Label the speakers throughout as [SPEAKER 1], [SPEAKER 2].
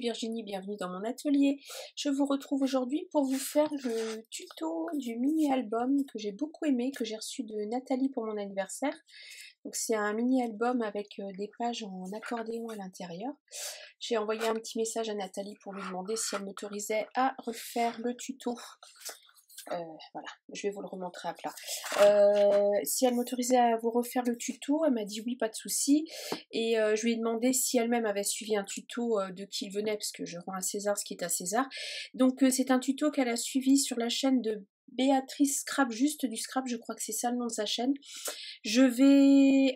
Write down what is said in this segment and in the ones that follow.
[SPEAKER 1] Virginie, bienvenue dans mon atelier. Je vous retrouve aujourd'hui pour vous faire le tuto du mini-album que j'ai beaucoup aimé, que j'ai reçu de Nathalie pour mon anniversaire. Donc c'est un mini-album avec des pages en accordéon à l'intérieur. J'ai envoyé un petit message à Nathalie pour lui demander si elle m'autorisait à refaire le tuto. Voilà, je vais vous le remontrer à plat. Si elle m'autorisait à vous refaire le tuto, elle m'a dit oui, pas de souci. Et je lui ai demandé si elle-même avait suivi un tuto de qui il venait, parce que je rends à César ce qui est à César. Donc c'est un tuto qu'elle a suivi sur la chaîne de Béatrice Scrap, juste du scrap, je crois que c'est ça le nom de sa chaîne. Je vais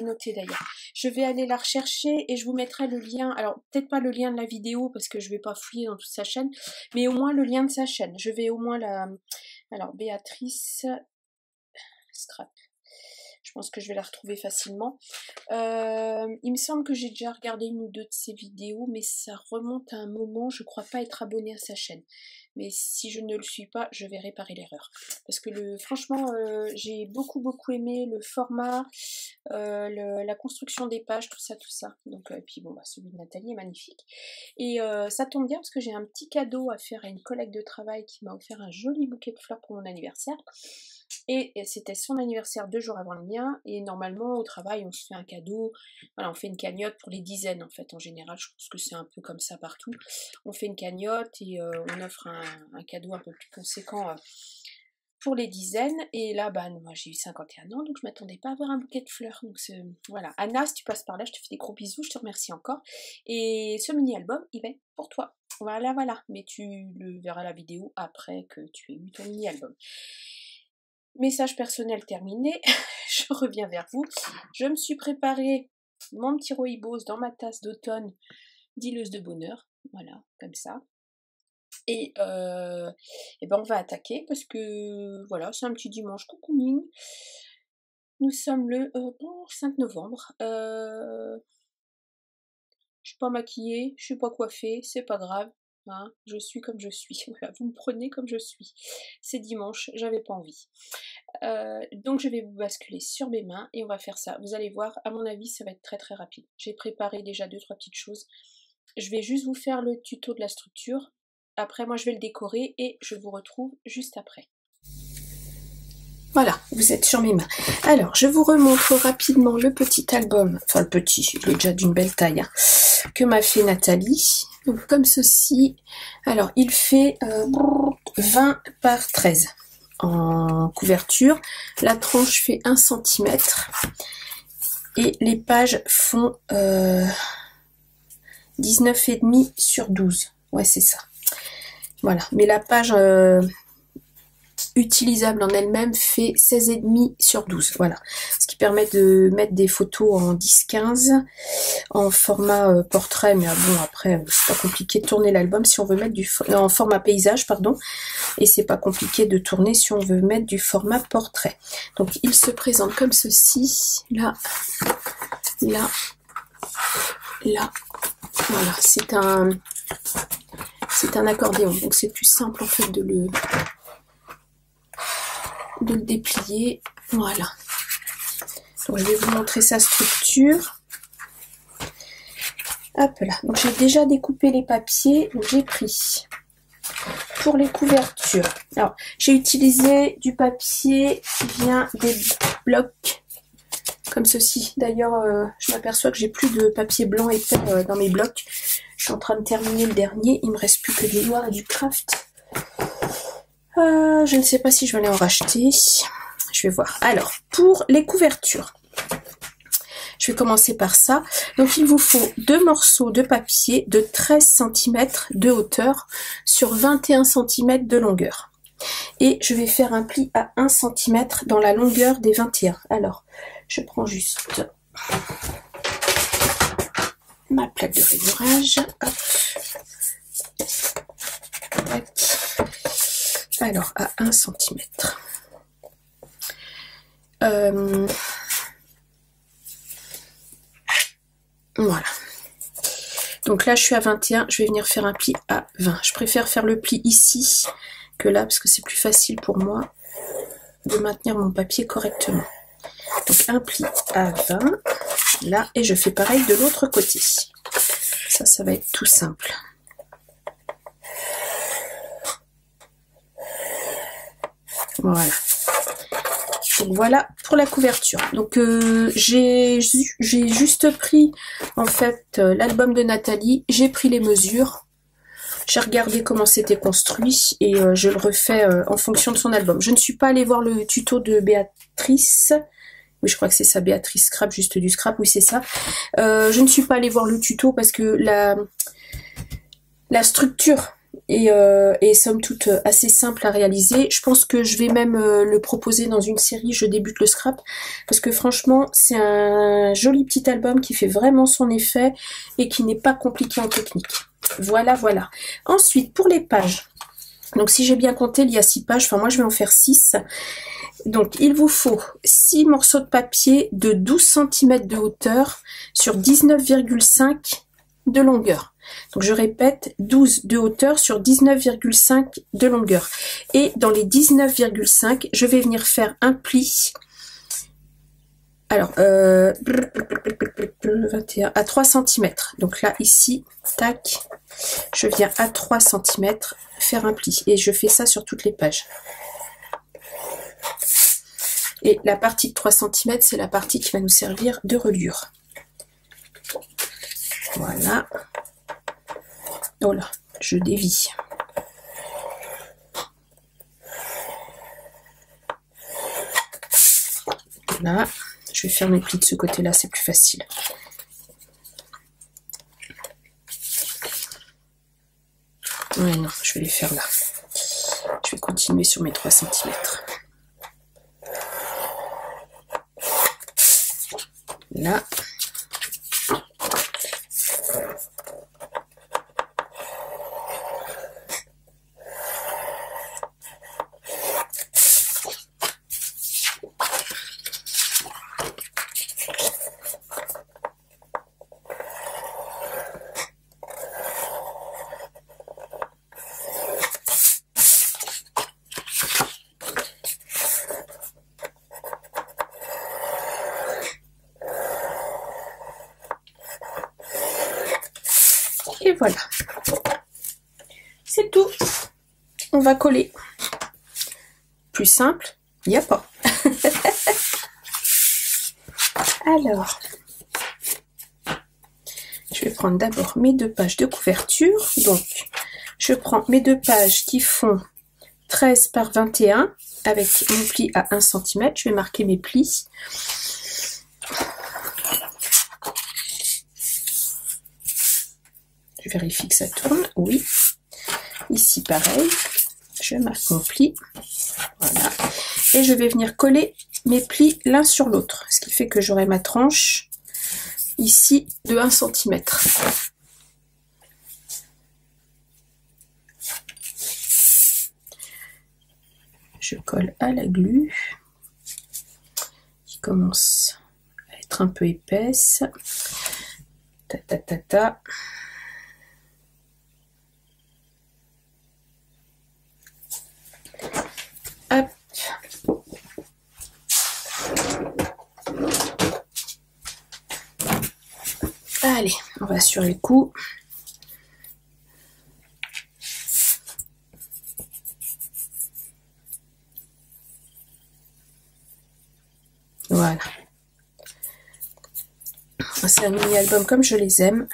[SPEAKER 1] noter d'ailleurs. Je vais aller la rechercher et je vous mettrai le lien. Alors peut-être pas le lien de la vidéo parce que je vais pas fouiller dans toute sa chaîne, mais au moins le lien de sa chaîne. Je vais au moins la. Alors Béatrice Scrap. Je pense que je vais la retrouver facilement. Il me semble que j'ai déjà regardé une ou deux de ses vidéos, mais ça remonte à un moment. Je crois pas être abonnée à sa chaîne. Mais si je ne le suis pas, je vais réparer l'erreur. Parce que franchement, j'ai beaucoup aimé le format, la construction des pages, tout ça. Donc, et puis bon, bah, celui de Nathalie est magnifique. Et ça tombe bien parce que j'ai un petit cadeau à faire à une collègue de travail qui m'a offert un joli bouquet de fleurs pour mon anniversaire. Et c'était son anniversaire 2 jours avant le mien, et normalement au travail on se fait un cadeau, voilà, on fait une cagnotte pour les dizaines en fait, en général je pense que c'est un peu comme ça partout, on fait une cagnotte et on offre un cadeau un peu plus conséquent pour les dizaines, et là bah moi j'ai eu 51 ans donc je m'attendais pas à avoir un bouquet de fleurs, donc voilà. Anna, si tu passes par là, je te fais des gros bisous, je te remercie encore, et ce mini-album il va être pour toi, voilà, mais tu le verras la vidéo après que tu aies eu ton mini-album. Message personnel terminé, je reviens vers vous. Je me suis préparé mon petit rooibos dans ma tasse d'automne dileuse de bonheur, voilà, comme ça. Et ben on va attaquer parce que voilà, c'est un petit dimanche cocooning. Nous sommes le 5 novembre. Je suis pas maquillée, je suis pas coiffée, c'est pas grave. Hein, je suis comme je suis, voilà, vous me prenez comme je suis. C'est dimanche, j'avais pas envie. Donc je vais vous basculer sur mes mains et on va faire ça. Vous allez voir, à mon avis, ça va être très rapide. J'ai préparé déjà 2-3 petites choses. Je vais juste vous faire le tuto de la structure. Après, moi, je vais le décorer et je vous retrouve juste après. Voilà, vous êtes sur mes mains. Alors, je vous remontre rapidement le petit album, enfin le petit, il est déjà d'une belle taille, hein, que m'a fait Nathalie. Donc comme ceci. Alors, il fait 20 par 13 en couverture. La tranche fait 1 cm. Et les pages font 19,5 sur 12. Ouais, c'est ça. Voilà, mais la page utilisable en elle-même fait 16,5 sur 12, voilà, ce qui permet de mettre des photos en 10-15 en format portrait, mais bon après c'est pas compliqué de tourner l'album si on veut mettre en format paysage, pardon, et c'est pas compliqué de tourner si on veut mettre du format portrait. Donc il se présente comme ceci, là, voilà, c'est un accordéon, donc c'est plus simple en fait de le déplier, voilà. Donc je vais vous montrer sa structure. Hop là, donc j'ai déjà découpé les papiers, donc j'ai pris pour les couvertures. Alors j'ai utilisé du papier qui vient des blocs comme ceci. D'ailleurs je m'aperçois que j'ai plus de papier blanc épais dans mes blocs. Je suis en train de terminer le dernier, il me reste plus que du noir et du craft. Je ne sais pas si je vais aller en racheter. Je vais voir. Alors, pour les couvertures, je vais commencer par ça. Donc, il vous faut 2 morceaux de papier de 13 cm de hauteur sur 21 cm de longueur. Et je vais faire un pli à 1 cm dans la longueur des 21. Alors, je prends juste ma plaque de rayorage. Hop. Alors, à 1 cm. Voilà. Donc là, je suis à 21. Je vais venir faire un pli à 20. Je préfère faire le pli ici que là, parce que c'est plus facile pour moi de maintenir mon papier correctement. Donc un pli à 20. Là, et je fais pareil de l'autre côté. Ça va être tout simple. Voilà. Donc voilà pour la couverture. Donc j'ai juste pris en fait l'album de Nathalie, j'ai pris les mesures, j'ai regardé comment c'était construit et je le refais en fonction de son album. Je ne suis pas allée voir le tuto de Béatrice. Oui, je crois que c'est ça, Béatrice Scrap, juste du scrap, oui c'est ça. Je ne suis pas allée voir le tuto parce que la structure est somme toute assez simple à réaliser. Je pense que je vais même le proposer dans une série Je débute le scrap, parce que franchement c'est un joli petit album qui fait vraiment son effet et qui n'est pas compliqué en technique. Voilà, voilà. Ensuite pour les pages, donc si j'ai bien compté il y a 6 pages, enfin moi je vais en faire 6. Donc il vous faut 6 morceaux de papier de 12 cm de hauteur sur 19,5 de longueur. Donc je répète, 12 de hauteur sur 19,5 de longueur. Et dans les 19,5, je vais venir faire un pli. Alors, 21 à 3 cm. Donc là, ici, tac, je viens à 3 cm faire un pli. Et je fais ça sur toutes les pages. Et la partie de 3 cm, c'est la partie qui va nous servir de reliure. Voilà. Oh là, je dévie. Là, je vais faire mes plis de ce côté-là, c'est plus facile. Ouais, non, je vais les faire là. Je vais continuer sur mes 3 cm. Là. Et voilà, c'est tout. On va coller. Plus simple, il n'y a pas. Alors, je vais prendre d'abord mes 2 pages de couverture. Donc, je prends mes 2 pages qui font 13 par 21 avec mon pli à 1 cm. Je vais marquer mes plis. Je vérifie que ça tourne, oui. Ici, pareil, je marque mon pli, voilà. Et je vais venir coller mes plis l'un sur l'autre, ce qui fait que j'aurai ma tranche ici de 1 cm. Je colle à la glu, qui commence à être un peu épaisse. Ta ta ta ta. Hop. Allez, on va sur les coups. Voilà. C'est un mini-album comme je les aime.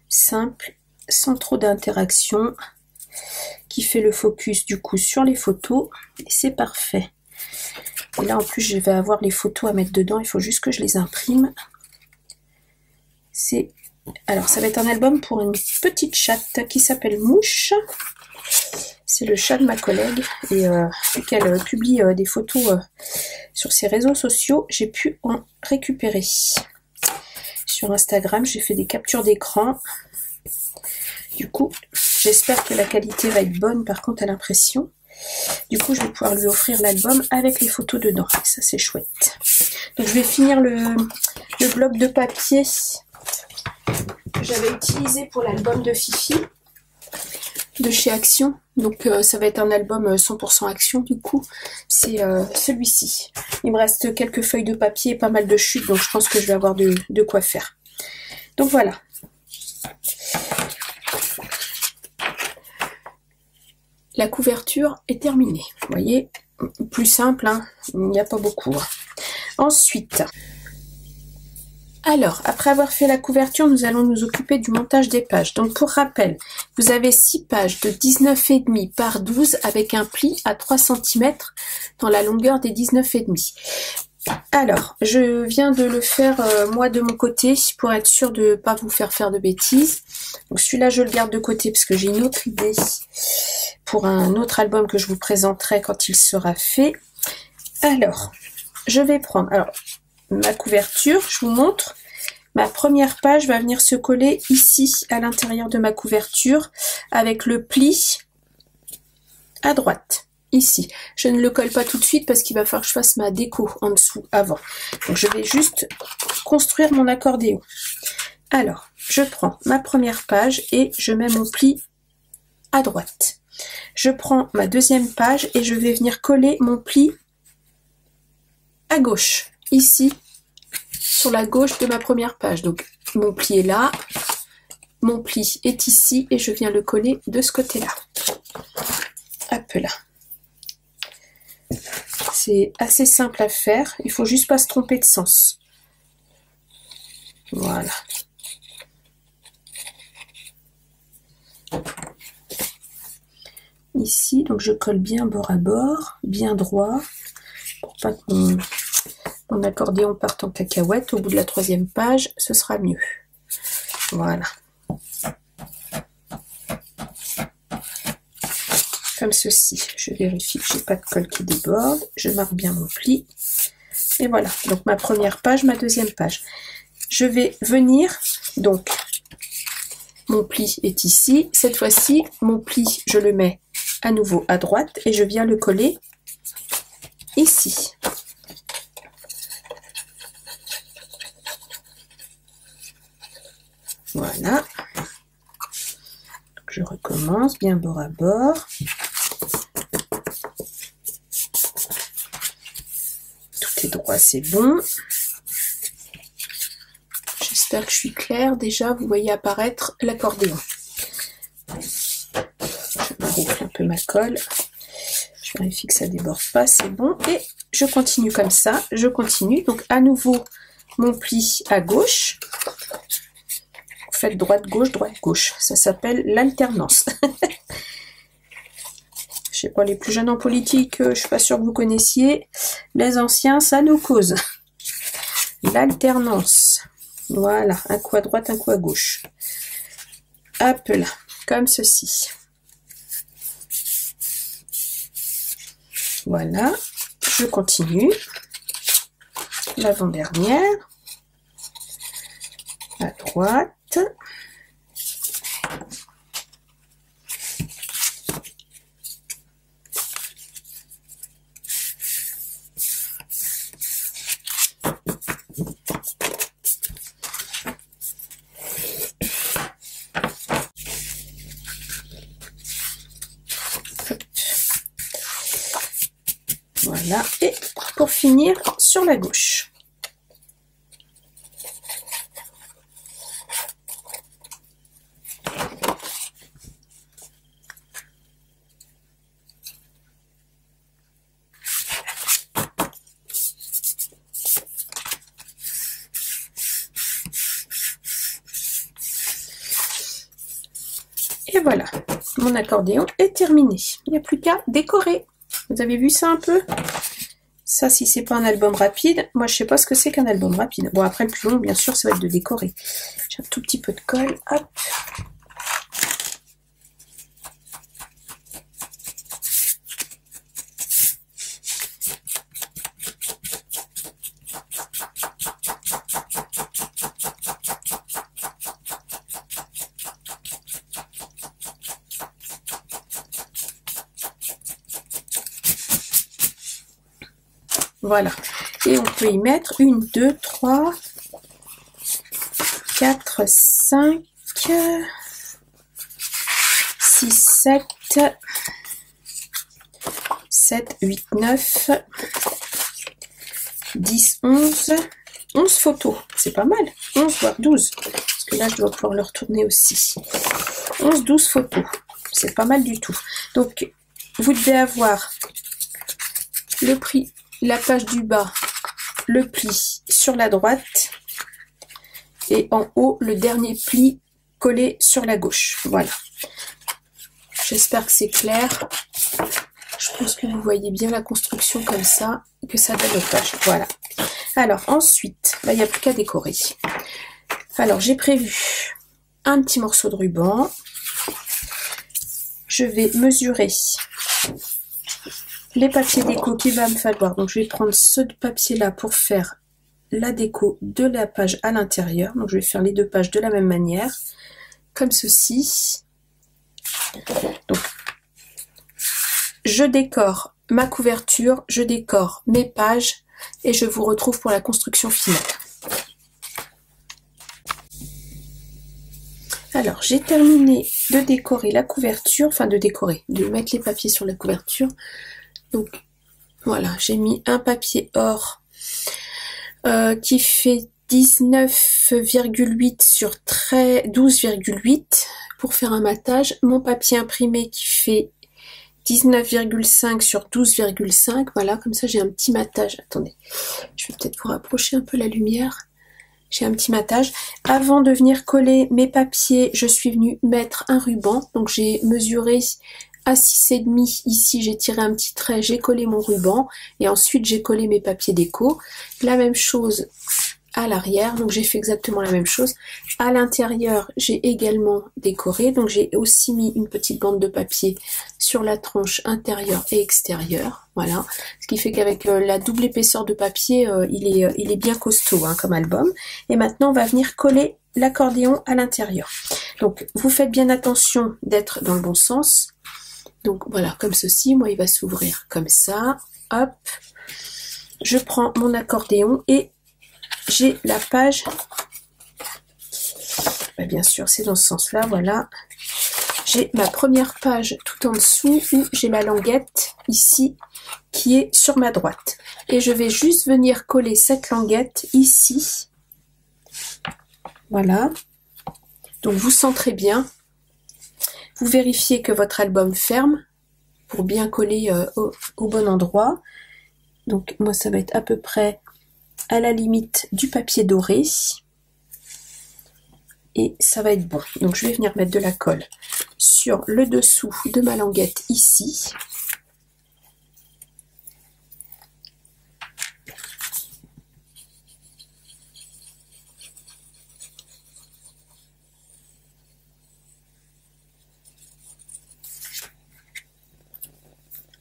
[SPEAKER 1] Simple, sans trop d'interaction, qui fait le focus du coup sur les photos. Et c'est parfait. Et là en plus je vais avoir les photos à mettre dedans. Il faut juste que je les imprime. Alors ça va être un album pour une petite chatte qui s'appelle Mouche. C'est le chat de ma collègue. Et vu qu'elle publie des photos sur ses réseaux sociaux, j'ai pu en récupérer. Sur Instagram, j'ai fait des captures d'écran. Du coup, j'espère que la qualité va être bonne par contre à l'impression. Du coup, je vais pouvoir lui offrir l'album avec les photos dedans. Ça, c'est chouette. Donc, je vais finir le bloc de papier que j'avais utilisé pour l'album de Fifi de chez Action. Donc, ça va être un album 100% Action du coup. C'est celui-ci. Il me reste quelques feuilles de papier et pas mal de chutes. Donc, je pense que je vais avoir de quoi faire. Donc, voilà. la couverture est terminée. Vous voyez, plus simple, hein, il n'y a pas beaucoup. Ensuite, alors, après avoir fait la couverture, nous allons nous occuper du montage des pages. Donc, pour rappel, vous avez 6 pages de 19,5 par 12 avec un pli à 3 cm dans la longueur des 19,5. Alors, je viens de le faire moi de mon côté pour être sûr de ne pas vous faire de bêtises. Donc, celui-là, je le garde de côté parce que j'ai une autre idée pour un autre album que je vous présenterai quand il sera fait. Alors, je vais prendre... Alors, ma couverture, je vous montre, ma première page va venir se coller ici à l'intérieur de ma couverture avec le pli à droite, ici. Je ne le colle pas tout de suite parce qu'il va falloir que je fasse ma déco en dessous avant. Donc je vais juste construire mon accordéon. Alors, je prends ma première page et je mets mon pli à droite. Je prends ma deuxième page et je vais venir coller mon pli à gauche. Ici, sur la gauche de ma première page. Donc, mon pli est là, mon pli est ici, et je viens le coller de ce côté-là. Hop là. C'est assez simple à faire, il faut juste pas se tromper de sens. Voilà. Ici, donc je colle bien bord à bord, bien droit, pour pas que mon accordéon parte en cacahuète. Au bout de la troisième page, ce sera mieux. Voilà. Comme ceci. Je vérifie que j'ai pas de colle qui déborde. Je marque bien mon pli. Et voilà. Donc ma première page, ma deuxième page. Je vais venir, donc, mon pli est ici. Cette fois-ci, mon pli, je le mets à nouveau à droite et je viens le coller ici. Voilà. Je recommence bien bord à bord. Tout est droit, c'est bon. J'espère que je suis claire. Déjà, vous voyez apparaître l'accordéon. Je m'arrête un peu ma colle. Je vérifie que ça ne déborde pas, c'est bon. Et je continue comme ça. Je continue. Donc, à nouveau, mon pli à gauche. Faites droite-gauche, droite-gauche. Ça s'appelle l'alternance. Je sais pas, les plus jeunes en politique, je suis pas sûre que vous connaissiez. Les anciens, ça nous cause. L'alternance. Voilà, un coup à droite, un coup à gauche. Hop là, comme ceci. Voilà, je continue. L'avant-dernière. À droite. Voilà, et pour finir, sur la gauche. Et voilà, mon accordéon est terminé. Il n'y a plus qu'à décorer. Vous avez vu ça un peu? Ça, si c'est pas un album rapide, moi je sais pas ce que c'est qu'un album rapide. Bon, après le plus long, bien sûr, ça va être de décorer. J'ai un tout petit peu de colle, hop. Voilà, et on peut y mettre 1, 2, 3, 4, 5, 6, 7, 7, 8, 9, 10, 11, 11 photos. C'est pas mal, 11 voire 12, parce que là je dois pouvoir le retourner aussi. 11, 12 photos, c'est pas mal du tout. Donc vous devez avoir la page du bas, le pli sur la droite et en haut le dernier pli collé sur la gauche. Voilà. J'espère que c'est clair. Je pense que vous voyez bien la construction comme ça, que ça donne aux pages. Voilà. Alors ensuite, là il n'y a plus qu'à décorer. Alors j'ai prévu un petit morceau de ruban. Je vais mesurer les papiers déco qu'il va me falloir. Donc je vais prendre ce papier là pour faire la déco de la page à l'intérieur. Donc je vais faire les deux pages de la même manière, comme ceci. Donc je décore ma couverture, je décore mes pages et je vous retrouve pour la construction finale. Alors j'ai terminé de décorer la couverture, enfin de mettre les papiers sur la couverture. Donc voilà, j'ai mis un papier or qui fait 19,8 sur 12,8 pour faire un matage. Mon papier imprimé qui fait 19,5 sur 12,5. Voilà, comme ça j'ai un petit matage. Attendez, je vais peut-être vous rapprocher un peu la lumière. J'ai un petit matage. Avant de venir coller mes papiers, je suis venue mettre un ruban. Donc j'ai mesuré à 6,5. Ici j'ai tiré un petit trait, j'ai collé mon ruban. Et ensuite j'ai collé mes papiers déco. La même chose à l'arrière. Donc j'ai fait exactement la même chose. À l'intérieur, j'ai également décoré. Donc j'ai aussi mis une petite bande de papier sur la tranche intérieure et extérieure. Voilà. Ce qui fait qu'avec la double épaisseur de papier, il est bien costaud hein, comme album. Et maintenant, on va venir coller l'accordéon à l'intérieur. Donc vous faites bien attention d'être dans le bon sens. Donc voilà, comme ceci. Moi, il va s'ouvrir comme ça. Hop. Je prends mon accordéon et j'ai la page, bien sûr c'est dans ce sens là, voilà, j'ai ma première page tout en dessous où j'ai la languette ici qui est sur ma droite et je vais juste venir coller cette languette ici, voilà. Donc vous centrez bien, vous vérifiez que votre album ferme pour bien coller au bon endroit. Donc moi ça va être à peu près à la limite du papier doré et ça va être bon. Donc je vais venir mettre de la colle sur le dessous de ma languette ici.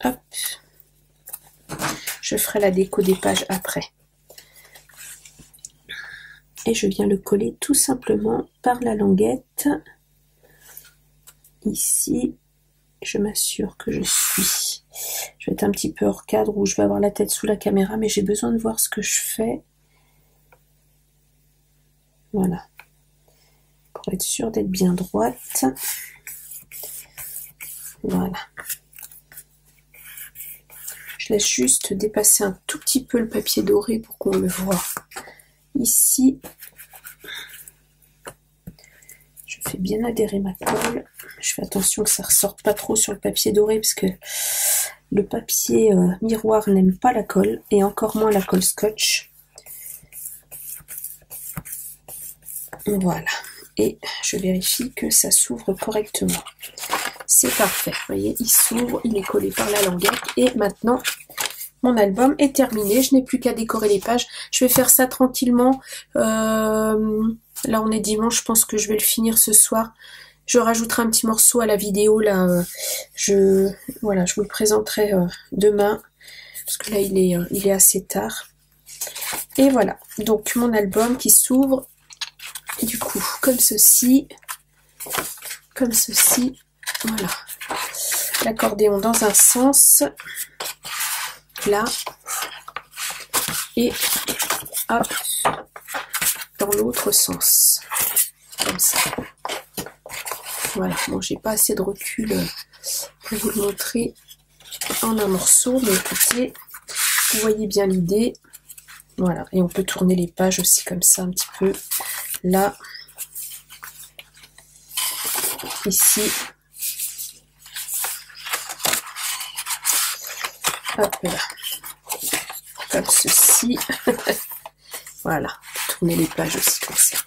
[SPEAKER 1] Hop. Je ferai la déco des pages après. Et je viens le coller tout simplement par la languette. Ici, je m'assure que je vais être un petit peu hors cadre où je vais avoir la tête sous la caméra, mais j'ai besoin de voir ce que je fais. Voilà. Pour être sûre d'être bien droite. Voilà. Je laisse juste dépasser un tout petit peu le papier doré pour qu'on le voit. Ici, je fais bien adhérer ma colle. Je fais attention que ça ne ressorte pas trop sur le papier doré parce que le papier miroir n'aime pas la colle et encore moins la colle scotch. Voilà. Et je vérifie que ça s'ouvre correctement. C'est parfait. Vous voyez, il s'ouvre, il est collé par la languette et maintenant mon album est terminé, je n'ai plus qu'à décorer les pages. Je vais faire ça tranquillement. Là, on est dimanche, je pense que je vais le finir ce soir. Je rajouterai un petit morceau à la vidéo. Là, voilà, je vous le présenterai demain. Parce que là, il est assez tard. Et voilà, donc mon album qui s'ouvre. Du coup, comme ceci. Comme ceci. Voilà. L'accordéon dans un sens. Là et hop dans l'autre sens comme ça. Voilà, bon j'ai pas assez de recul pour vous le montrer en un morceau, mais écoutez, vous voyez bien l'idée. Voilà, et on peut tourner les pages aussi comme ça un petit peu là, ici. hop là, comme ceci. Voilà, tourner les pages aussi comme ça.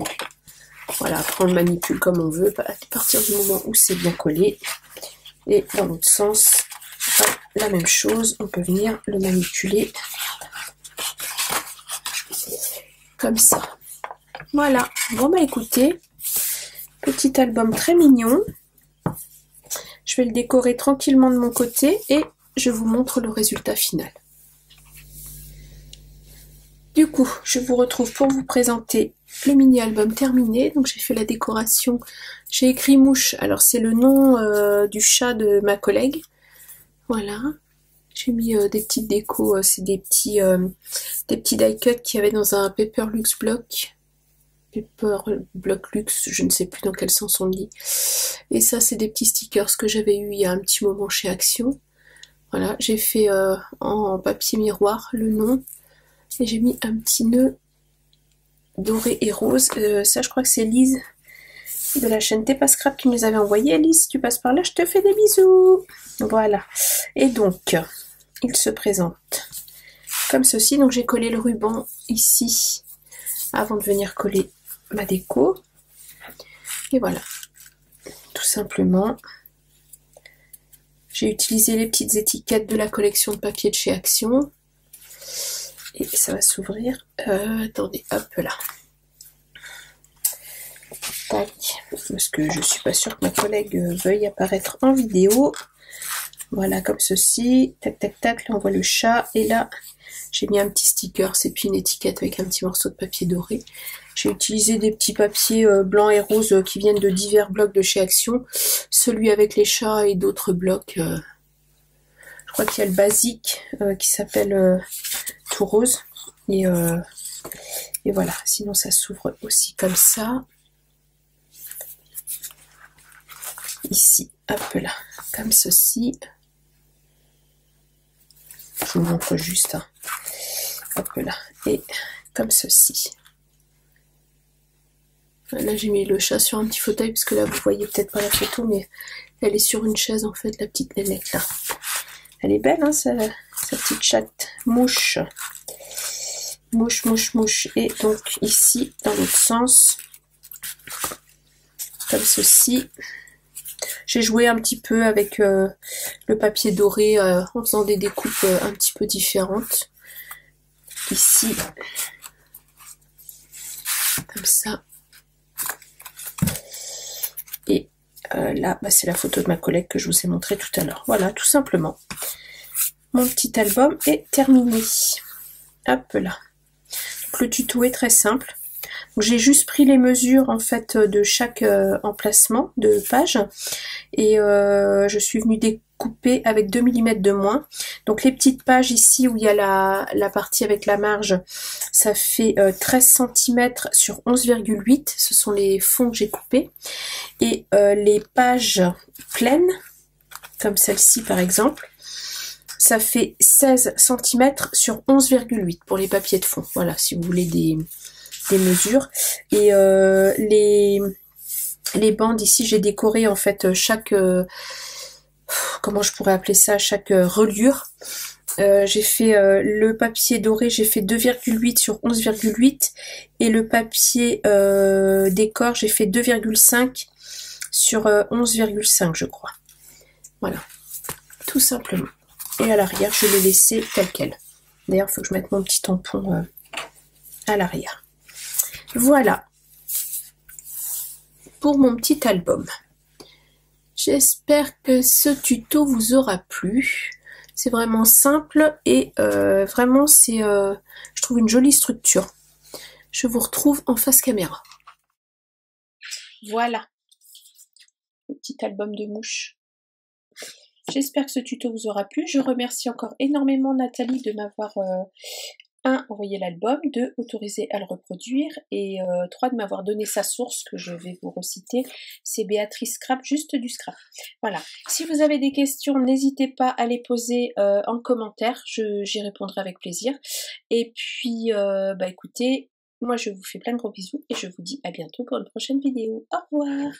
[SPEAKER 1] Voilà, après on le manipule comme on veut, à partir du moment où c'est bien collé. Et dans l'autre sens, la même chose, on peut venir le manipuler comme ça. Voilà, bon bah écoutez, petit album très mignon. Je vais le décorer tranquillement de mon côté et je vous montre le résultat final. Du coup, je vous retrouve pour vous présenter le mini-album terminé. Donc j'ai fait la décoration, j'ai écrit Mouche, alors c'est le nom du chat de ma collègue. Voilà, j'ai mis des petites décos, c'est des petits die cuts qu'il y avait dans un Paper Luxe Block. Paper Block Luxe, je ne sais plus dans quel sens on dit. Et ça c'est des petits stickers que j'avais eu il y a un petit moment chez Action. Voilà, j'ai fait en papier miroir le nom. Et j'ai mis un petit nœud doré et rose. Ça, je crois que c'est Lise de la chaîne T'es pas Scrap qui me les avait envoyés. Lise, si tu passes par là, je te fais des bisous. Voilà. Et donc, il se présente comme ceci. Donc, j'ai collé le ruban ici avant de venir coller ma déco. Et voilà. Tout simplement. J'ai utilisé les petites étiquettes de la collection de papier de chez Action. Et ça va s'ouvrir. Attendez, hop là. Tac. Parce que je suis pas sûre que ma collègue veuille apparaître en vidéo. Voilà, comme ceci. Tac, tac, tac. Là, on voit le chat. Et là, j'ai mis un petit sticker. C'est puis une étiquette avec un petit morceau de papier doré. J'ai utilisé des petits papiers blancs et roses qui viennent de divers blocs de chez Action. Celui avec les chats et d'autres blocs. Je crois qu'il y a le basique qui s'appelle tout rose. Et voilà, sinon ça s'ouvre aussi comme ça. Ici, hop là, comme ceci. Je vous montre juste. Hein. Hop là, et comme ceci. Là j'ai mis le chat sur un petit fauteuil, parce que là vous voyez peut-être pas la photo, mais elle est sur une chaise en fait, la petite nénette là. Elle est belle, hein, sa petite chatte mouche. Mouche, mouche, mouche. Et donc ici, dans l'autre sens, comme ceci. J'ai joué un petit peu avec le papier doré en faisant des découpes un petit peu différentes. Ici, comme ça. Et là, bah, c'est la photo de ma collègue que je vous ai montré tout à l'heure. Voilà, tout simplement. Mon petit album est terminé. Hop là. Donc, le tuto est très simple. J'ai juste pris les mesures en fait de chaque emplacement de page et je suis venue découper avec 2 mm de moins. Donc les petites pages ici où il y a la partie avec la marge, ça fait 13 cm sur 11,8. Ce sont les fonds que j'ai coupés. Et les pages pleines, comme celle-ci par exemple, ça fait 16 cm sur 11,8 pour les papiers de fond. Voilà, si vous voulez des mesures. Et les bandes ici, j'ai décoré en fait chaque comment je pourrais appeler ça, chaque reliure. J'ai fait le papier doré, j'ai fait 2,8 sur 11,8 et le papier décor, j'ai fait 2,5 sur 11,5 je crois. Voilà, tout simplement. Et à l'arrière, je l'ai laissé tel quel. D'ailleurs, il faut que je mette mon petit tampon à l'arrière. Voilà pour mon petit album. J'espère que ce tuto vous aura plu. C'est vraiment simple et vraiment c'est, je trouve, une jolie structure. Je vous retrouve en face caméra. Voilà, le petit album de mouche. J'espère que ce tuto vous aura plu. Je remercie encore énormément Nathalie de m'avoir 1. Envoyé l'album, 2. Autorisé à le reproduire et 3. De m'avoir donné sa source que je vais vous reciter. C'est Béatrice Scrap, juste du scrap. Voilà. Si vous avez des questions, n'hésitez pas à les poser en commentaire. J'y répondrai avec plaisir. Et puis, bah écoutez, moi je vous fais plein de gros bisous et je vous dis à bientôt pour une prochaine vidéo. Au revoir!